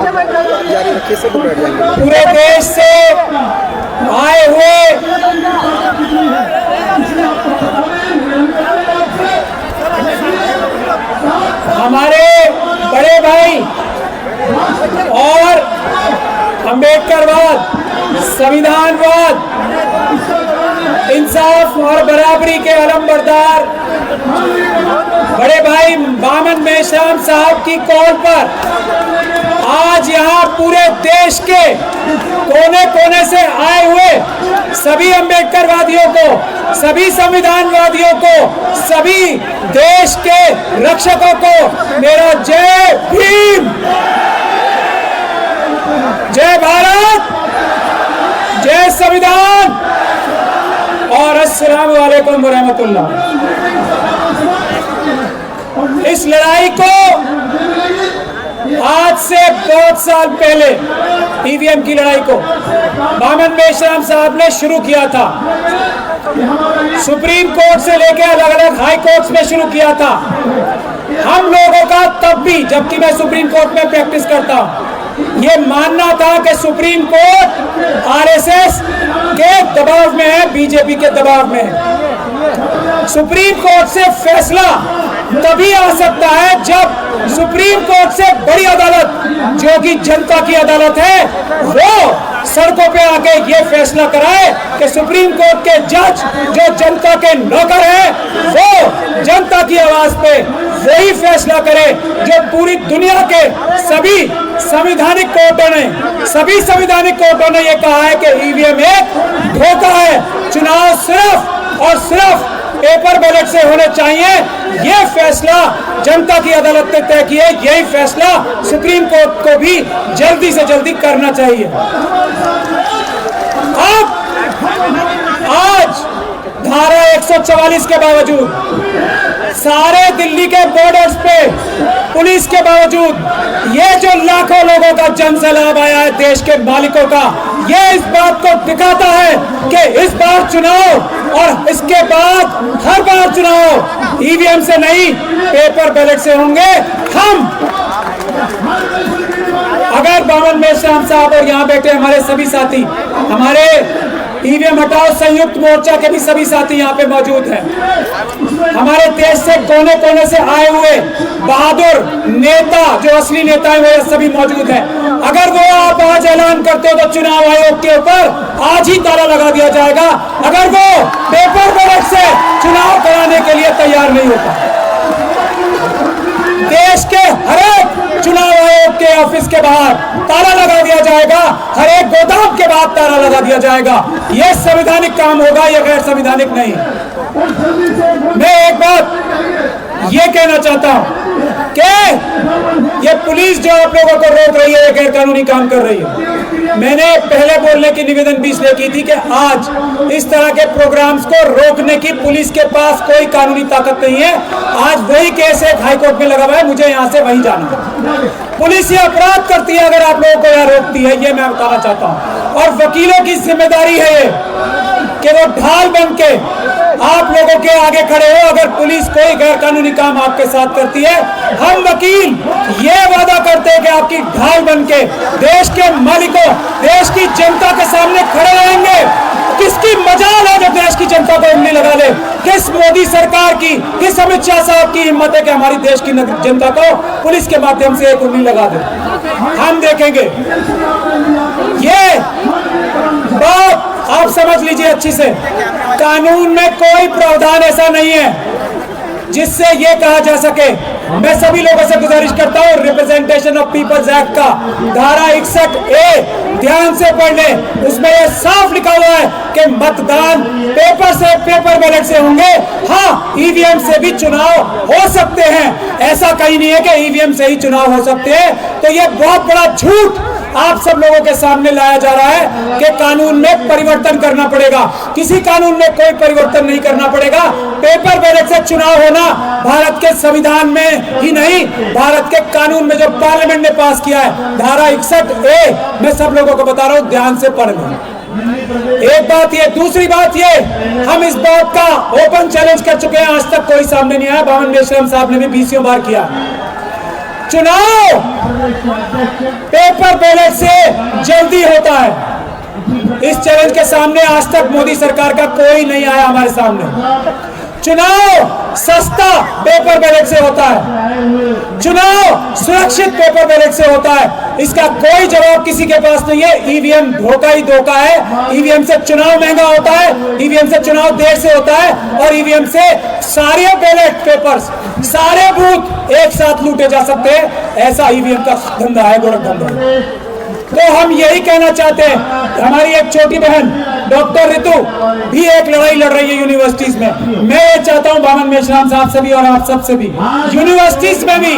जारी रखिए, सब बैठ जाएंगे। पूरे देश से आए हुए हमारे बड़े भाई और अम्बेडकरवाद, संविधानवाद, इंसाफ और बराबरी के अलमबरदार बड़े भाई बामन मेश्राम साहब की कॉल पर आज यहाँ पूरे देश के कोने कोने से आए हुए सभी अम्बेडकरवादियों को, सभी संविधानवादियों को, सभी देश के रक्षकों को मेरा जय भीम, जय भारत, जय संविधान और अस्सलाम वालेकुम व रहमतुल्लाह। इस लड़ाई को आज से बहुत साल पहले ईवीएम की लड़ाई को बामन मेश्राम साहब ने शुरू किया था। सुप्रीम कोर्ट से लेकर अलग अलग हाई कोर्ट्स में शुरू किया था। हम लोगों का तब भी, जबकि मैं सुप्रीम कोर्ट में प्रैक्टिस करता हूं, ये मानना था कि सुप्रीम कोर्ट आरएसएस के दबाव में है, बीजेपी के दबाव में है। सुप्रीम कोर्ट से फैसला तभी आ सकता है जब सुप्रीम कोर्ट से बड़ी अदालत, जो कि जनता की अदालत है, वो सड़कों पे आके ये फैसला कराए कि सुप्रीम कोर्ट के जज जो जनता के नौकर हैं, वो जनता की आवाज पे वही फैसला करे जो पूरी दुनिया के सभी संवैधानिक कोर्टों ने ये कहा है कि ईवीएम एक धोखा है, चुनाव सिर्फ और सिर्फ पेपर बैलेट से होने चाहिए। ये फैसला जनता की अदालत ने तय किया, यही फैसला सुप्रीम कोर्ट को भी जल्दी से जल्दी करना चाहिए। अब आज धारा 144 के बावजूद, सारे दिल्ली के बॉर्डर्स पे पुलिस के बावजूद, ये जो लाखों लोगों का जन सैलाब आया है देश के मालिकों का, ये इस बात को दिखाता है कि इस बार चुनाव और इसके बाद हर बार चुनाव ईवीएम से नहीं, पेपर बैलेट से होंगे। हम अगर बामन मेश्राम साहब और यहाँ बैठे हमारे सभी साथी, हमारे ईवीएम हटाओ संयुक्त मोर्चा के भी सभी साथी यहाँ पे मौजूद हैं, हमारे देश से कोने कोने से आए हुए बहादुर नेता, जो असली नेता है, वो सभी मौजूद हैं। अगर वो आप आज ऐलान करते हो तो चुनाव आयोग के ऊपर आज ही ताला लगा दिया जाएगा, अगर वो पेपर बैलेट से चुनाव कराने के लिए तैयार नहीं होता। देश के हर एक चुनाव आयोग के ऑफिस के बाहर ताला लगा दिया जाएगा, हर एक गोदाम के बाहर ताला लगा दिया जाएगा। यह संवैधानिक काम होगा, यह गैर संवैधानिक नहीं। मैं एक बात ये कहना चाहता हूं कि ये पुलिस जो आप लोगों को रोक रही है, गैर कानूनी काम कर रही है। मैंने पहले बोलने की निवेदन भी इसलिए की थी कि आज इस तरह के प्रोग्राम्स को रोकने की पुलिस के पास कोई कानूनी ताकत नहीं है। आज वही केस एक हाईकोर्ट में लगा हुआ है, मुझे यहाँ से वहीं जाना है। पुलिस ये अपराध करती है अगर आप लोगों को यहाँ रोकती है, ये मैं बताना चाहता हूँ। और वकीलों की जिम्मेदारी है ये कि वो ढाल बन के आप लोगों के आगे खड़े हो। अगर पुलिस कोई गैर कानूनी काम आपके साथ करती है, हम वकील ये वादा करते हैं कि आपकी ढाल बन के देश के मालिकों, देश की जनता के सामने खड़े रहेंगे। किसकी मजाल है जो देश की जनता को उंगली लगा ले? किस मोदी सरकार की, किस अमित शाह साहब की हिम्मत है कि हमारी देश की जनता को पुलिस के माध्यम से एक उंगली लगा दे? हम देखेंगे। ये बात आप समझ लीजिए अच्छी से, कानून में कोई प्रावधान ऐसा नहीं है जिससे ये कहा जा सके। मैं सभी लोगों से गुजारिश करता हूँ, रिप्रेजेंटेशन ऑफ पीपल्स एक्ट का धारा 61A ध्यान से पढ़ लें। उसमें यह साफ लिखा हुआ है कि मतदान पेपर बैलेट से होंगे। हाँ, ईवीएम से भी चुनाव हो सकते हैं, ऐसा कहीं नहीं है कि ईवीएम से ही चुनाव हो सकते हैं। तो ये बहुत बड़ा झूठ आप सब लोगों के सामने लाया जा रहा है कि कानून में परिवर्तन करना पड़ेगा। किसी कानून में कोई परिवर्तन नहीं करना पड़ेगा। पेपर बैलेट से चुनाव होना भारत के संविधान में ही नहीं, भारत के कानून में जो पार्लियामेंट ने पास किया है, धारा 61A, मैं सब लोगों को बता रहा हूं, ध्यान से पढ़ लें। एक बात ये, दूसरी बात ये, हम इस बात का ओपन चैलेंज कर चुके हैं, आज तक कोई सामने नहीं आया। बामन मेश्राम साहब ने भी 20 बार किया। चुनाव पेपर बैलेट से जल्दी होता है। इस चैलेंज के सामने आज तक मोदी सरकार का कोई नहीं आया हमारे सामने। चुनाव सस्ता पेपर बैलेट से होता है, चुनाव सुरक्षित पेपर बैलेट से होता है। इसका कोई जवाब किसी के पास नहीं है। ईवीएम धोखा ही धोखा है। ईवीएम से चुनाव महंगा होता है, ईवीएम से चुनाव देर से होता है, और ईवीएम से सारे बैलेट पेपर्स, सारे बूथ एक साथ लूटे जा सकते हैं। ऐसा ईवीएम का धंधा है, गोरख धंधा। तो हम यही कहना चाहते हैं। हमारी एक छोटी बहन डॉक्टर ऋतु भी एक लड़ाई लड़ रही है यूनिवर्सिटीज में। मैं ये चाहता हूं भामन मेश्राम साहब से भी और आप सब से भी, यूनिवर्सिटीज में भी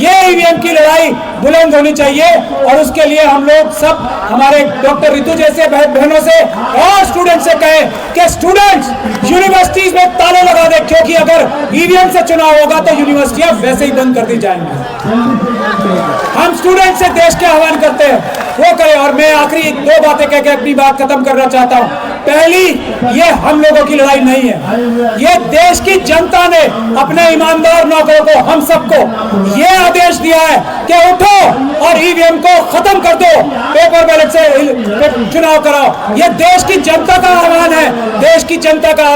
ये ईवीएम की लड़ाई बुलंद होनी चाहिए। और उसके लिए हम लोग सब हमारे डॉक्टर ऋतु जैसे बहनों से और स्टूडेंट से कहें कि स्टूडेंट्स यूनिवर्सिटीज में ताले लगा दे, क्योंकि अगर ईवीएम से चुनाव होगा तो यूनिवर्सिटियां वैसे ही बंद कर दी जाएंगी। हम स्टूडेंट से देश के आह्वान करते हैं वो करें। और मैं आखिरी दो बातें कहकर अपनी बात खत्म करना चाहता हूं। पहली, ये हम लोगों की लड़ाई नहीं है, ये देश की जनता ने अपने ईमानदार नौकरों को, हम सबको ये आदेश दिया है कि उठो और ईवीएम को खत्म कर दो, पेपर बैलेट से चुनाव कराओ। ये देश की जनता का आह्वान है, देश की जनता का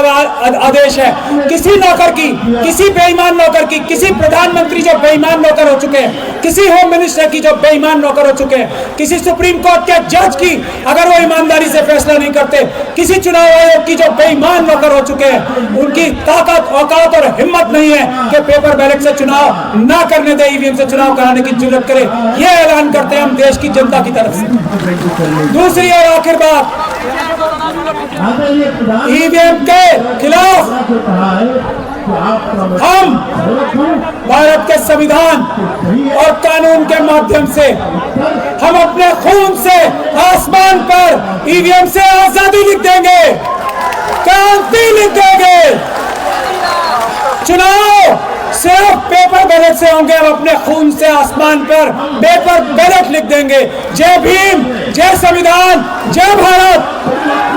आदेश है। किसी नौकर की, किसी बेईमान नौकर की, किसी प्रधानमंत्री जो बेईमान नौकर हो चुके हैं, किसी होम मिनिस्टर की जो बेईमान नौकर हो चुके हैं, किसी सुप्रीम कोर्ट के जज की अगर वो ईमानदारी से फैसला नहीं करते, किसी चुनाव आयोग की जो बेईमान नौकर हो चुके हैं, उनकी ताकत, औकात और हिम्मत नहीं है कि पेपर बैलेट से चुनाव ना करने दे, ईवीएम से चुनाव कराने की जरूरत करे। ये ऐलान करते हैं हम देश की जनता की तरफ से। दूसरी और आखिर बात, ईवीएम के खिलाफ हम भारत के संविधान और कानून के माध्यम से, हम अपने खून से आसमान पर ईवीएम से आजादी लिख देंगे, क्रांति लिख देंगे। चुनाव सिर्फ पेपर बैलेट से होंगे। हम अपने खून से आसमान पर पेपर बैलेट लिख देंगे। जय भीम, जय संविधान, जय भारत।